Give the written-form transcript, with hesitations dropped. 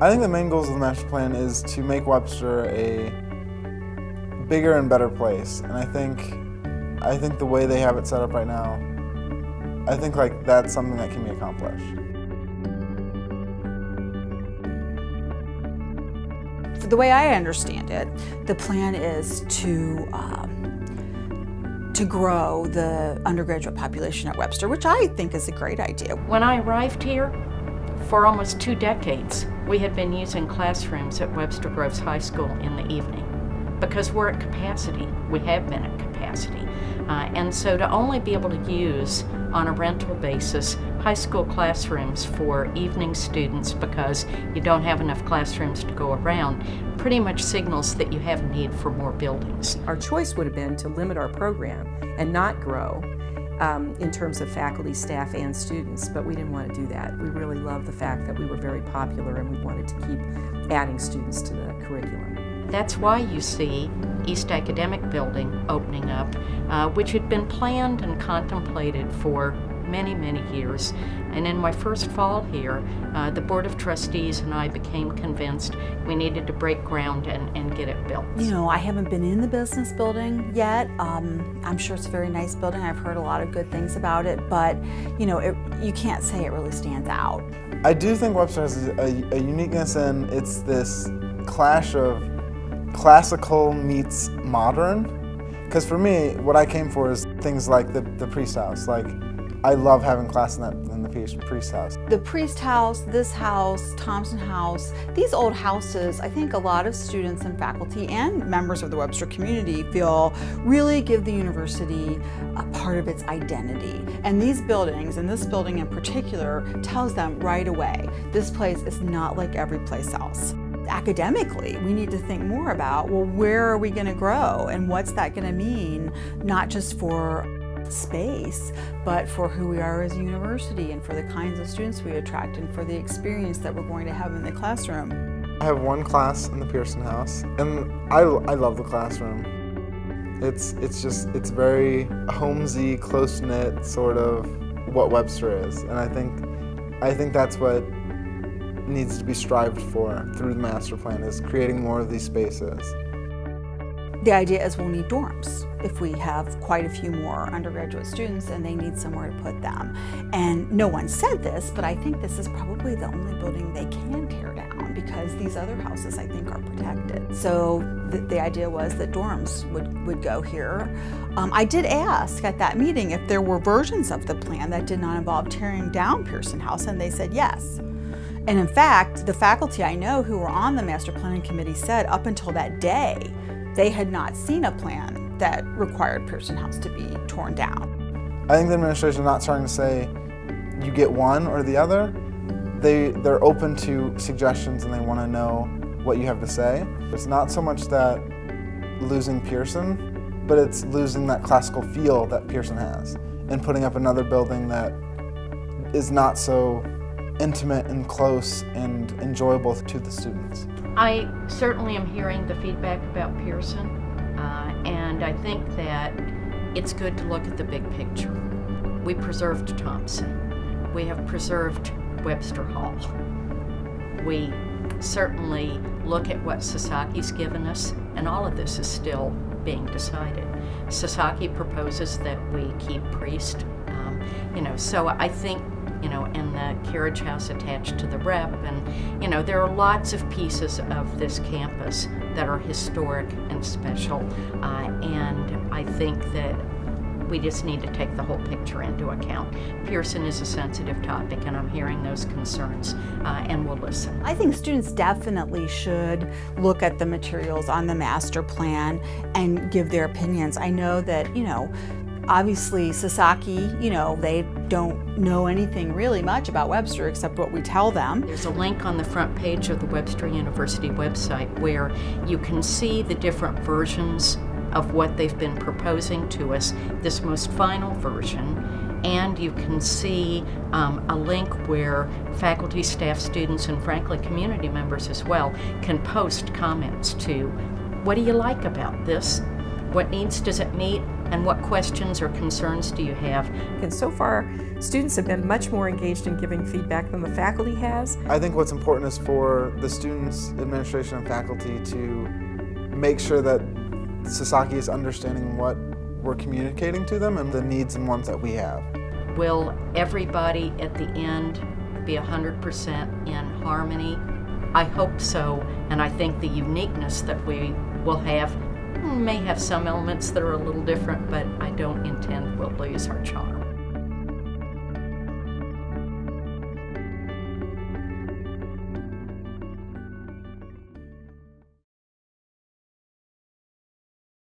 I think the main goals of the master plan is to make Webster a bigger and better place, and I think the way they have it set up right now, I think like that's something that can be accomplished. The way I understand it, the plan is to grow the undergraduate population at Webster, which I think is a great idea. When I arrived here, for almost 2 decades, we had been using classrooms at Webster Groves High School in the evening because we're at capacity. We have been at capacity. And so to only be able to use, on a rental basis, high school classrooms for evening students because you don't have enough classrooms to go around pretty much signals that you have a need for more buildings. Our choice would have been to limit our program and not grow in terms of faculty, staff, and students, but we didn't want to do that. We really loved the fact that we were very popular and we wanted to keep adding students to the curriculum. That's why you see East Academic Building opening up, which had been planned and contemplated for many, many years. And in my first fall here, the Board of Trustees and I became convinced we needed to break ground and get it built. You know, I haven't been in the business building yet. I'm sure it's a very nice building. I've heard a lot of good things about it, but you know, you can't say it really stands out. I do think Webster has a uniqueness in it's this clash of classical meets modern. Because for me, what I came for is things like the Priest House. Like, I love having class in the Priest House. The Priest House, this house, Thompson House, these old houses, I think a lot of students and faculty and members of the Webster community feel really give the university a part of its identity. And these buildings, and this building in particular, tells them right away, this place is not like every place else. Academically, we need to think more about, well, where are we going to grow and what's that going to mean, not just for space, but for who we are as a university and for the kinds of students we attract and for the experience that we're going to have in the classroom. I have one class in the Pearson House, and I love the classroom. It's very homesy, close-knit sort of what Webster is, and I think that's what needs to be strived for through the master plan, is creating more of these spaces. The idea is we'll need dorms if we have quite a few more undergraduate students and they need somewhere to put them. And no one said this, but I think this is probably the only building they can tear down because these other houses, I think, are protected. So the idea was that dorms would go here. I did ask at that meeting if there were versions of the plan that did not involve tearing down Pearson House, and they said yes. And in fact, the faculty I know who were on the master planning committee said up until that day, they had not seen a plan that required Pearson House to be torn down. I think the administration is not trying to say you get one or the other. They're open to suggestions and they want to know what you have to say. It's not so much that losing Pearson, but it's losing that classical feel that Pearson has and putting up another building that is not so intimate and close and enjoyable to the students. I certainly am hearing the feedback about Pearson, and I think that it's good to look at the big picture. We preserved Thompson. We have preserved Webster Hall. We certainly look at what Sasaki's given us, and all of this is still being decided. Sasaki proposes that we keep Priest, so I think and the carriage house attached to the rep, and there are lots of pieces of this campus that are historic and special, and I think that we just need to take the whole picture into account. Pearson is a sensitive topic, and I'm hearing those concerns, and we'll listen. I think students definitely should look at the materials on the master plan and give their opinions. I know that, obviously Sasaki, they don't know anything really much about Webster except what we tell them. There's a link on the front page of the Webster University website where you can see the different versions of what they've been proposing to us, this most final version, and you can see a link where faculty, staff, students, and frankly community members as well can post comments to, what do you like about this? What needs does it meet? And what questions or concerns do you have? And so far, students have been much more engaged in giving feedback than the faculty has. I think what's important is for the students, administration, and faculty to make sure that Sasaki is understanding what we're communicating to them and the needs and wants that we have. Will everybody at the end be 100% in harmony? I hope so, and I think the uniqueness that we will have may have some elements that are a little different, but I don't intend we'll lose our charm.